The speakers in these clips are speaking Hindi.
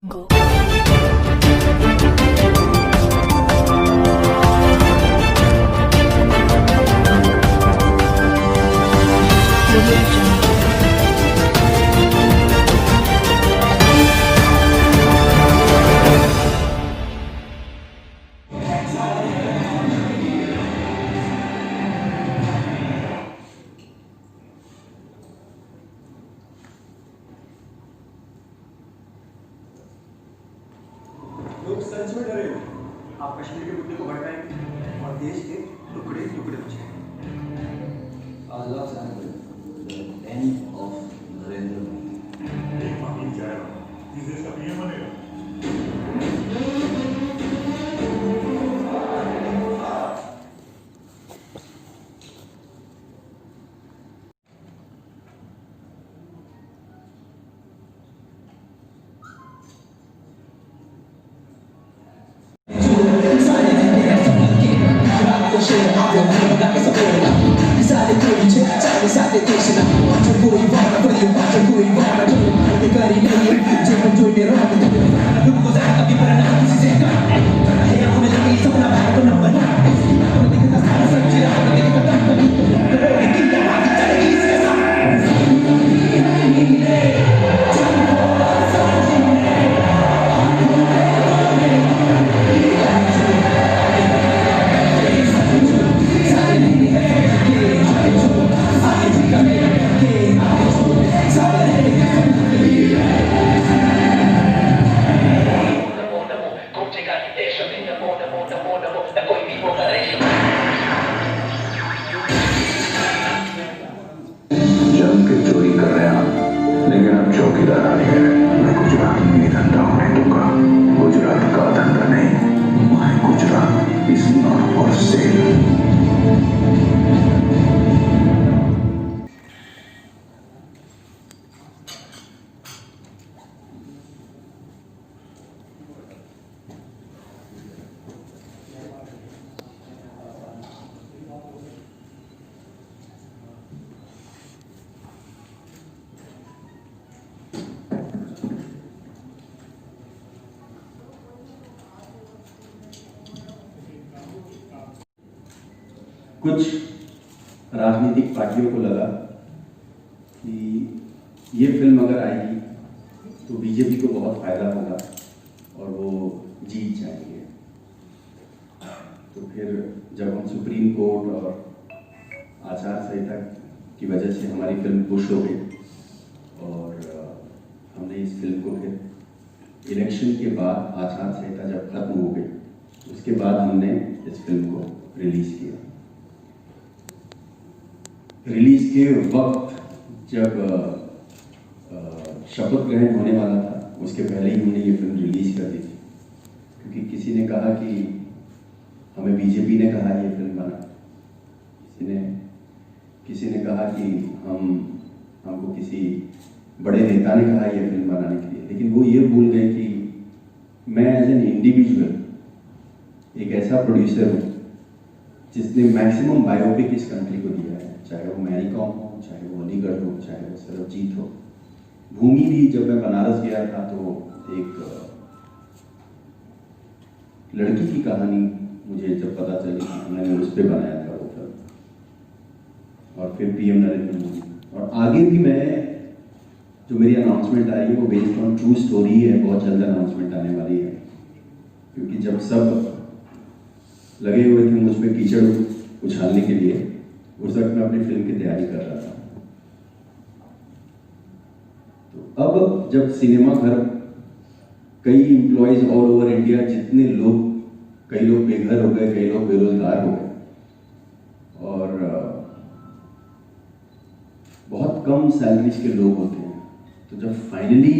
Go. Audio Jungle. लोग सच में डरे हुए हैं। आप कश्मीर के मुद्दे को भड़काएंगे और देश के टुकड़े टुकड़े हो जाएंगे। Allah Akbar, the end of Narendra Modi. एक मामूली जाएगा इस देश का पीएम बनेगा। जम के चोरी कर रहे हैं आप, लेकिन अब चौकीदार आ गया है। मैं गुजरात में ही धंधा होने दूंगा। गुजरात का धंधा नहीं, my Gujarat is not for sale. कुछ राजनीतिक पार्टियों को लगा कि ये फिल्म अगर आएगी तो बीजेपी को बहुत फायदा होगा और वो जीत जाएंगे। तो फिर जब हम सुप्रीम कोर्ट और आचार संहिता की वजह से हमारी फिल्म पुश हो गई और हमने इस फिल्म को फिर इलेक्शन के बाद आचार संहिता जब खत्म हो गई उसके बाद हमने इस फिल्म को रिलीज किया। रिलीज के वक्त जब शपथ ग्रहण होने वाला था उसके पहले ही हमने ये फिल्म रिलीज कर दी थी, क्योंकि किसी ने कहा कि हमें बीजेपी ने कहा ये फिल्म बना, किसी ने कहा कि हमको किसी बड़े नेता ने कहा ये फिल्म बनाने के लिए, लेकिन वो ये भूल गए कि मैं एज एन इंडिविजुअल एक ऐसा प्रोड्यूसर हूँ जिसने मैक्सिमम बायोपिक इस कंट्री को दिया है, चाहे वो मैरी कॉम हो, चाहे वो अलीगढ़ हो, चाहे वो सरबजीत हो। भूमि भी जब मैं बनारस गया था तो एक लड़की की कहानी मुझे जब पता चली कि मैंने उस पर बनाया था वो फिल्म, और फिर पीएम नरेंद्र मोदी। और आगे भी मैं जो मेरी अनाउंसमेंट आई है वो बेस्ड ऑन ट्रू स्टोरी है, बहुत जल्द अनाउंसमेंट आने वाली है, क्योंकि जब सब लगे हुए थे मुझ पर कीचड़ उछालने के लिए उस वक्त मैं अपनी फिल्म की तैयारी कर रहा था। तो अब जब सिनेमा घर कई एम्प्लॉयज ऑल ओवर इंडिया, जितने लोग, कई लोग बेघर हो गए, कई लोग बेरोजगार हो गए और बहुत कम सैलरीज के लोग होते हैं, तो जब फाइनली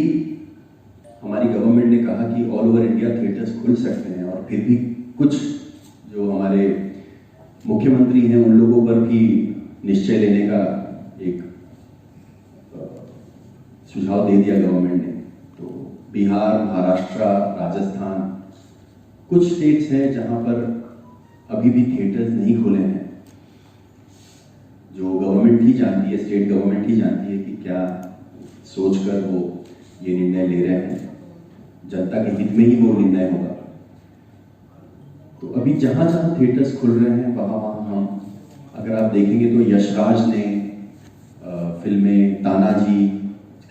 हमारी गवर्नमेंट ने कहा कि ऑल ओवर इंडिया थिएटर्स खुल सकते हैं और फिर भी कुछ जो हमारे मुख्यमंत्री हैं उन लोगों पर भी निश्चय लेने का एक सुझाव दे दिया गवर्नमेंट ने, तो बिहार, महाराष्ट्र, राजस्थान, कुछ स्टेट्स हैं जहां पर अभी भी थिएटर्स नहीं खुले हैं। जो गवर्नमेंट ही जानती है, स्टेट गवर्नमेंट ही जानती है कि क्या सोचकर वो ये निर्णय ले रहे हैं। जनता के हित में ही वो निर्णय होगा। तो अभी जहाँ जहाँ थिएटर्स खुल रहे हैं वहाँ हम, अगर आप देखेंगे तो यशराज ने फिल्में, तानाजी,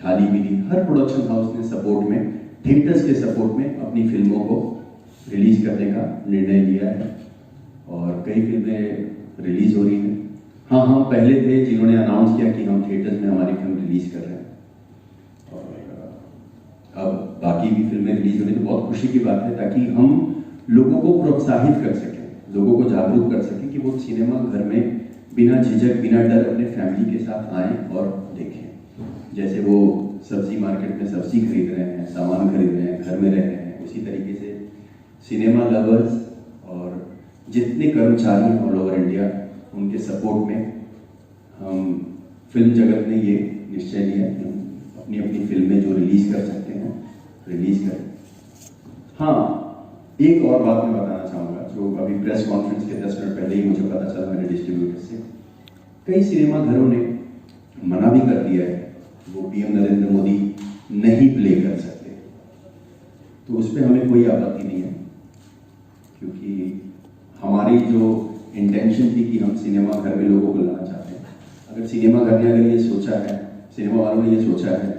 खाली पीली, हर प्रोडक्शन हाउस ने सपोर्ट में, थिएटर्स के सपोर्ट में अपनी फिल्मों को रिलीज करने का निर्णय लिया है और कई फिल्में रिलीज हो रही हैं। हाँ, हम पहले थे जिन्होंने अनाउंस किया कि हम थिएटर्स में हमारी फिल्म रिलीज कर रहे हैं और अब बाकी भी फिल्में रिलीज हो रही, तो बहुत खुशी की बात है, ताकि हम लोगों को प्रोत्साहित कर सकें, लोगों को जागरूक कर सकें कि वो सिनेमा घर में बिना झिझक, बिना डर अपने फैमिली के साथ आएं और देखें। जैसे वो सब्जी मार्केट में सब्जी खरीद रहे हैं, सामान खरीद रहे हैं, घर में रह रहे हैं, उसी तरीके से सिनेमा लवर्स और जितने कर्मचारी हैं ऑल ओवर इंडिया, उनके सपोर्ट में हम फिल्म जगत ने ये निश्चय लिया कि हम अपनी अपनी फिल्में जो रिलीज कर सकते हैं रिलीज करें। हाँ, एक और बात मैं बताना चाहूँगा, जो अभी प्रेस कॉन्फ्रेंस के 10 मिनट पहले ही मुझे पता चला मेरे डिस्ट्रीब्यूटर से, कई सिनेमा घरों ने मना भी कर दिया है, वो पीएम नरेंद्र मोदी नहीं प्ले कर सकते, तो उस पर हमें कोई आपत्ति नहीं है, क्योंकि हमारी जो इंटेंशन थी कि हम सिनेमा घर में लोगों को लाना चाहते हैं। अगर सिनेमा घर ने अगर ये सोचा है, सिनेमा वालों ने ये सोचा है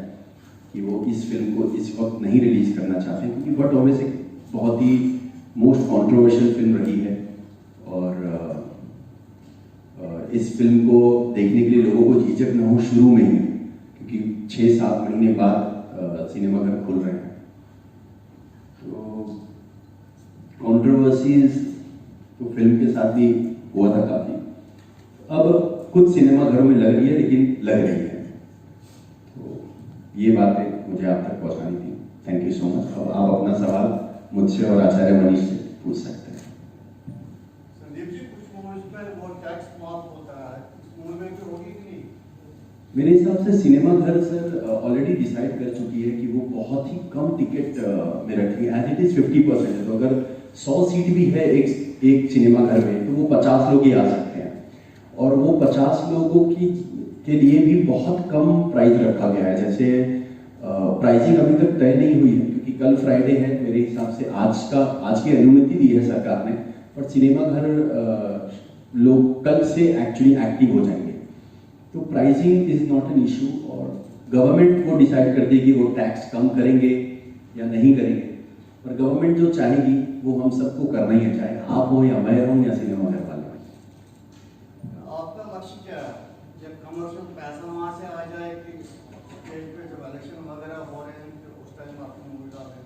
कि वो इस फिल्म को इस वक्त नहीं रिलीज करना चाहते हैं, क्योंकि बट ऑब्वियसली बहुत ही मोस्ट कंट्रोवर्शियल फिल्म रही है और इस फिल्म को देखने के लिए लोगों को झिझक न हो शुरू में ही, क्योंकि 6-7 महीने बाद सिनेमा घर खुल रहे हैं, तो कंट्रोवर्सीज तो फिल्म के साथ भी हुआ था काफी। अब कुछ सिनेमा घरों में लग रही है, लेकिन लग रही है, तो ये बातें मुझे आप तक पहुंचानी थी। Thank you so much. अब आप अपना सवाल मुझसे और आचार्य मनीष से पूछ सकते हैं। संदीप जी, कुछ मूवीज में वो टैक्स माफ होता है, इस मूवी में तो होगी कि नहीं? मेरे हिसाब से सिनेमा घर सर ऑलरेडी डिसाइड कर चुकी है कि वो बहुत ही कम टिकट में रखेगी, एज इट इज 50% है, तो अगर 100 सीट भी है एक सिनेमा घर में, तो वो 50 लोग ही आ सकते हैं, और वो 50 लोगों के लिए भी बहुत कम प्राइस रखा गया है। जैसे प्राइसिंग अभी तक तय नहीं हुई है, क्योंकि कल फ्राइडे है, मेरे हिसाब से आज की अनुमति दी है सरकार ने, पर सिनेमा घर लोग कल से एक्चुअली एक्टिव हो जाएंगे, तो pricing is not an issue, और गवर्नमेंट वो डिसाइड कर देगी वो टैक्स कम करेंगे या नहीं करेंगे, पर गवर्नमेंट जो चाहेगी वो हम सबको करना ही है, चाहे आप हो या मैं हूँ या सिनेमा घर वाले। आपका लक्ष्य क्या है? जब कमर्शियल पैसा वहाँ से आ जाए कि स्टेज पे जब इलेक्शन वगैरह हो रहे हैं, तो उस टाइम आपकी मूवी डाल दें?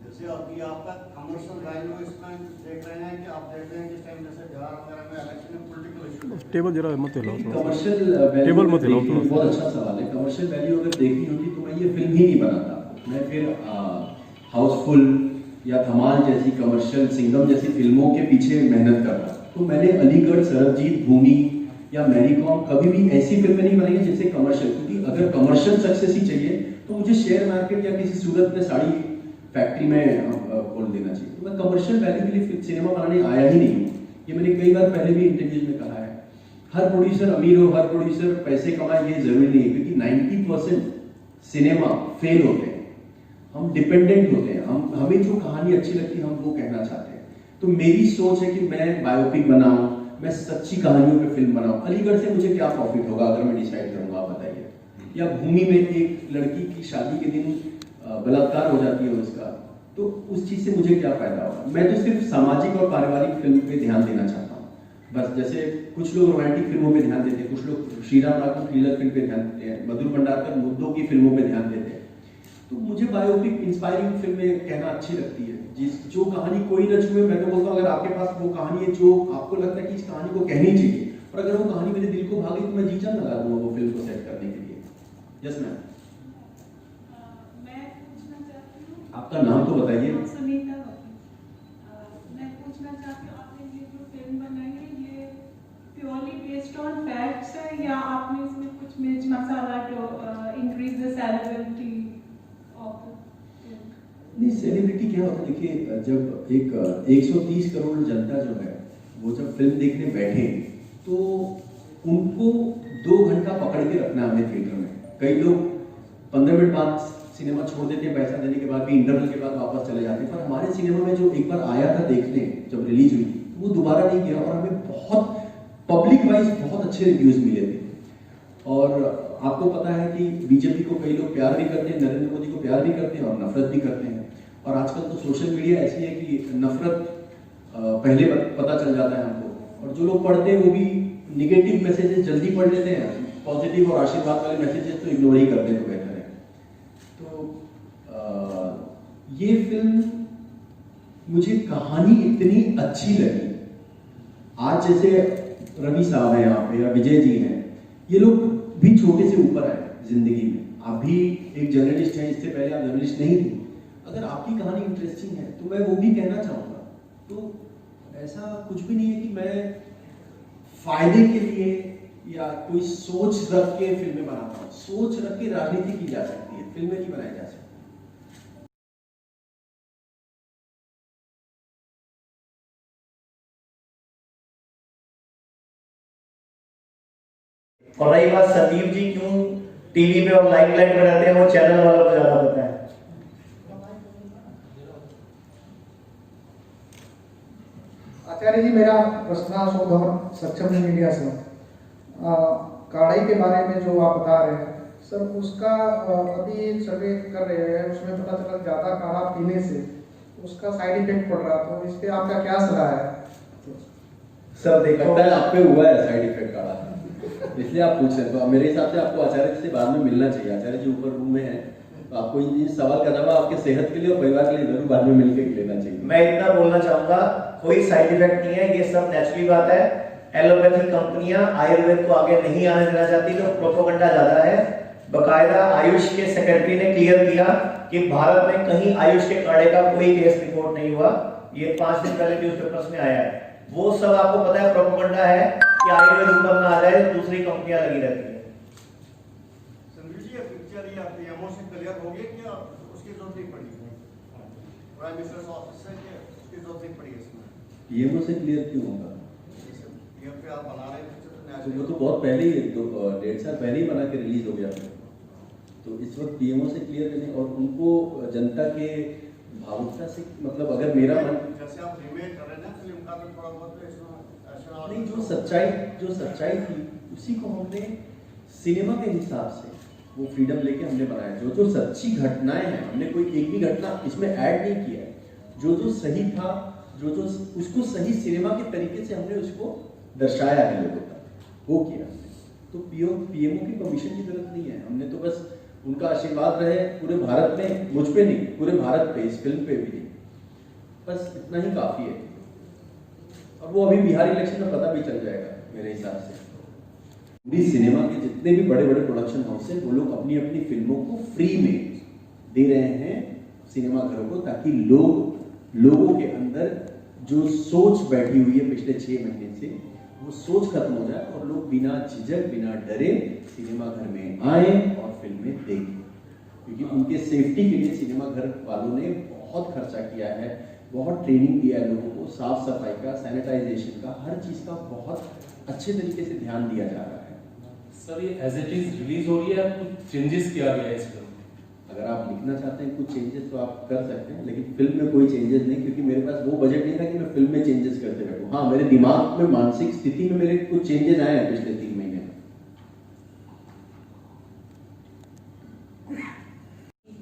जैसे अभी आपका कमर्शियल वैल्यू इसमें देख रहे हैं कि आप देख रहे हैं किस टाइम जैसे बिहार वगैरह में इलेक्शन में पॉलिटिकल इशू टेबल जरा मत हिलाओ, कमर्शियल टेबल मत हिलाओ थोड़ा। बहुत अच्छा सवाल है। कमर्शियल वैल्यू अगर देखनी होती तो मैं ये फिल्म ही नहीं बनाता, मैं फिर हाउसफुल या धमाल जैसी कमर्शियल, सिंघम जैसी फिल्मों के पीछे मेहनत करता। तो मैंने अलीगढ़, सरबजीत, भूमि या मैरी कॉम कभी भी ऐसी फिल्में नहीं बनाई जिससे कमर्शियल, क्योंकि अगर कमर्शियल सक्सेस ही चाहिए तो मुझे शेयर मार्केट या किसी सूरत में साड़ी फैक्ट्री में खोल देना चाहिए। तो मैं कमर्शियल वैल्यू के लिए सिनेमा बनाने आया ही नहीं हूँ। ये मैंने कई बार पहले भी इंटरव्यूज में कहा है। हर प्रोड्यूसर अमीर हो, हर प्रोड्यूसर पैसे कमाए, ये जरूरी नहीं है, क्योंकि 90% सिनेमा फेल होते हैं, हम डिपेंडेंट होते हैं, हमें जो कहानी अच्छी लगती है हम वो कहना चाहते हैं। तो मेरी सोच है कि मैं बायोपिक बनाऊं, मैं सच्ची कहानियों पे फिल्म बनाऊं। अलीगढ़ से मुझे क्या प्रॉफिट होगा अगर मैं डिसाइड करूंगा, आप बताइए। या भूमि में एक लड़की की शादी के दिन बलात्कार हो जाती है उसका, तो उस चीज से मुझे क्या फायदा होगा। मैं तो सिर्फ सामाजिक और पारिवारिक फिल्म पे ध्यान देना चाहता हूँ बस। जैसे कुछ लोग रोमांटिक फिल्मों पे ध्यान देते हैं, कुछ लोग श्रीराम राघव थ्रिलर फिल्म पे ध्यान देते हैं, मधुर भंडारकर मुद्दों की फिल्मों पे ध्यान देते हैं। तो मुझे बायोपिक, इंस्पायरिंग फिल्में कहना अच्छी लगती है, जो कहानी कोई न छुए। मैं तो बोलता हूँ अगर आपके पास वो कहानी है जो आपको लगता है कि इस कहानी को कहनी चाहिए, और अगर वो कहानी मेरे दिल को भागी तो मैं जी जान लगा दूंगा वो फिल्म को सेट करने के लिए। Yes ma'am. मैं पूछना चाहती हूँ, आपका नाम तो बताइए। सुनीता। मैं पूछना चाहती हूँ, आपने ये जो फिल्म बनाई है ये प्योरली बेस्ड ऑन फैक्ट्स है या आपने इसमें कुछ मिर्च मसाला जो इंक्रीज द सेलिब्रिटी ऑफ? नहीं, सेलिब्रिटी क्या होता है, देखिए जब एक 130 करोड़ जनता जो है वो जब फिल्म देखने बैठे तो उनको 2 घंटा पकड़ के रखना है हमें थिएटर में। कई लोग 15 मिनट बाद सिनेमा छोड़ देते हैं पैसा देने के बाद भी, इंटरवल के बाद वापस चले जाते हैं। पर हमारे सिनेमा में जो एक बार आया था देखने, जब रिलीज हुई थी, वो दोबारा नहीं गया और हमें बहुत पब्लिक वाइज बहुत अच्छे रिव्यूज मिले थे। और आपको पता है कि बीजेपी को कई लोग प्यार भी करते हैं, नरेंद्र मोदी को प्यार भी करते हैं और नफरत भी करते हैं। और आजकल तो सोशल मीडिया ऐसी है कि नफरत पहले पता चल जाता है हमको, और जो लोग पढ़ते हैं वो भी निगेटिव मैसेजेस जल्दी पढ़ लेते हैं, पॉजिटिव और आशीर्वाद वाले मैसेजेस तो इग्नोर ही करते हैं, तो बेहतर है। तो ये फिल्म, मुझे कहानी इतनी अच्छी लगी। आज जैसे रवि साहब हैं यहाँ पे या विजय जी हैं, ये लोग भी छोटे से ऊपर आए जिंदगी में। आप भी एक जर्नलिस्ट हैं, इससे पहले आप जर्नलिस्ट नहीं थे। अगर आपकी कहानी इंटरेस्टिंग है तो मैं वो भी कहना चाहूँगा। तो ऐसा कुछ भी नहीं है कि मैं फायदे के लिए या कोई सोच रख के फिल्में बनाता हूँ। सोच रख के राजनीति की जा सकती है, फिल्में नहीं बनाई जा सकती। और रही बात संदीप जी क्यों टीवी पे और लाइमलाइट में रहते हैं, वो चैनल वालों को ज्यादा पता है। आचार्य जी, मेरा प्रश्न शोध सक्षम मीडिया से काढ़ाई के बारे में जो आप बता रहे हैं सर, उसका अभी एक सर्वे कर रहे हैं, उसमें पता चला ज़्यादा काढ़ा पीने से उसका साइड इफेक्ट पड़ रहा, तो इस पर आपका क्या सलाह है? सर लगता है आप पे हुआ है साइड इफेक्ट काढ़ा, इसलिए आप पूछ रहे हैं। तो मेरे हिसाब से आपको आचार्य जी से बाद में मिलना चाहिए। आचार्य जी ऊपर रूम में है, तो आपको इन सवाल का जवाब आपके सेहत के लिए और परिवार के लिए जरूर बाद में मिलकर लेना चाहिए। मैं इतना बोलना चाहूंगा, कोई साइड इफेक्ट नहीं है, ये सब नेचुरल बात है। एलोपैथिक कंपनियां आयुर्वेद को आगे नहीं आने देना चाहती, तो प्रोपेगेंडा ज्यादा है। बकायदा आयुष के सेक्रेटरी ने क्लियर किया कि भारत में कहीं आयुष के काढ़े का कोई केस रिपोर्ट नहीं हुआ। ये 5 दिन पहले न्यूज़पेपर्स में आया है। वो सब आपको पता है प्रोपेगेंडा है कि आयुर्वेद ऊपर ना आ जाए, दूसरी कंपनियां लगी रहती है। संदीप जी, ये पिक्चर ये पीएमओ से क्लियर हो गई कि उसकी जरूरत नहीं पड़ी? प्राइम मिनिस्टर ऑफिस से उसकी जरूरत नहीं पड़ी इसमें? पीएमओ से क्लियर क्यों होगा? पीएम पे आप बना रहे हैं तो वो तो बहुत पहले ही 1.5 साल पहले ही बना के रिलीज हो गया था। तो इस वक्त पीएमओ से क्लियर करने और उनको जनता के भावुकता से, मतलब अगर मेरा मन, जैसे आप रीमेक कर रहे हैं ना फिल्म का, तो थोड़ा बहुत ऐसा नहीं, जो सच्चाई थी उसी को हमने सिनेमा के हिसाब से वो फ्रीडम लेके हमने बनाया। जो सच्ची घटनाएं हैं, हमने कोई एक भी घटना इसमें ऐड नहीं किया है। जो सही था, जो उसको सही सिनेमा के तरीके से हमने उसको दर्शाया है लोगों तक, वो किया हमने। तो पीएमओ की परमिशन की जरूरत नहीं है। हमने तो बस उनका आशीर्वाद रहे पूरे भारत में, मुझ पे नहीं, पूरे भारत पे, इस फिल्म पे भी नहीं, बस इतना ही काफी है। और वो अभी बिहार इलेक्शन में पता भी चल जाएगा मेरे हिसाब से। पूरी सिनेमा के जितने भी बड़े बड़े प्रोडक्शन हाउस हैं, वो लोग अपनी अपनी फिल्मों को फ्री में दे रहे हैं सिनेमा घरों को, ताकि लोगों के अंदर जो सोच बैठी हुई है पिछले 6 महीने से, वो सोच खत्म हो जाए और लोग बिना झिझक, बिना डरे सिनेमा घर में आए और फिल्में देखें। क्योंकि उनके सेफ्टी के लिए सिनेमा घर वालों ने बहुत खर्चा किया है, बहुत ट्रेनिंग दिया है लोगों को, साफ सफाई का, सैनिटाइजेशन का, हर चीज़ का बहुत अच्छे तरीके से ध्यान दिया जा रहा है। सर, ये एज इट इज रिलीज हो रही है, कुछ चेंजेस किया गया है इस फिल्म में? अगर आप लिखना चाहते हैं कुछ चेंजेस तो आप कर सकते हैं, लेकिन फिल्म में कोई चेंजेस नहीं, क्योंकि मेरे पास वो बजट नहीं था कि मैं फिल्म में चेंजेस करते बैठूं। हाँ, मेरे दिमाग में, मानसिक स्थिति में मेरे कुछ चेंजेस आए हैं पिछले 3 महीने में।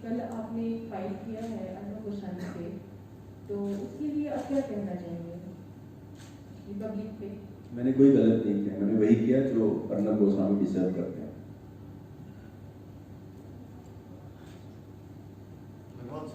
कल आपने फाइल किया है अर्नब गोस्वामी पे, तो उसके लिए आप क्या कहना चाहेंगे रिपब्लिक पे? मैंने कोई गलत नहीं किया, मैंने वही किया जो अर्नब गोस्वामी डिजर्व करते हैं। धन्यवाद।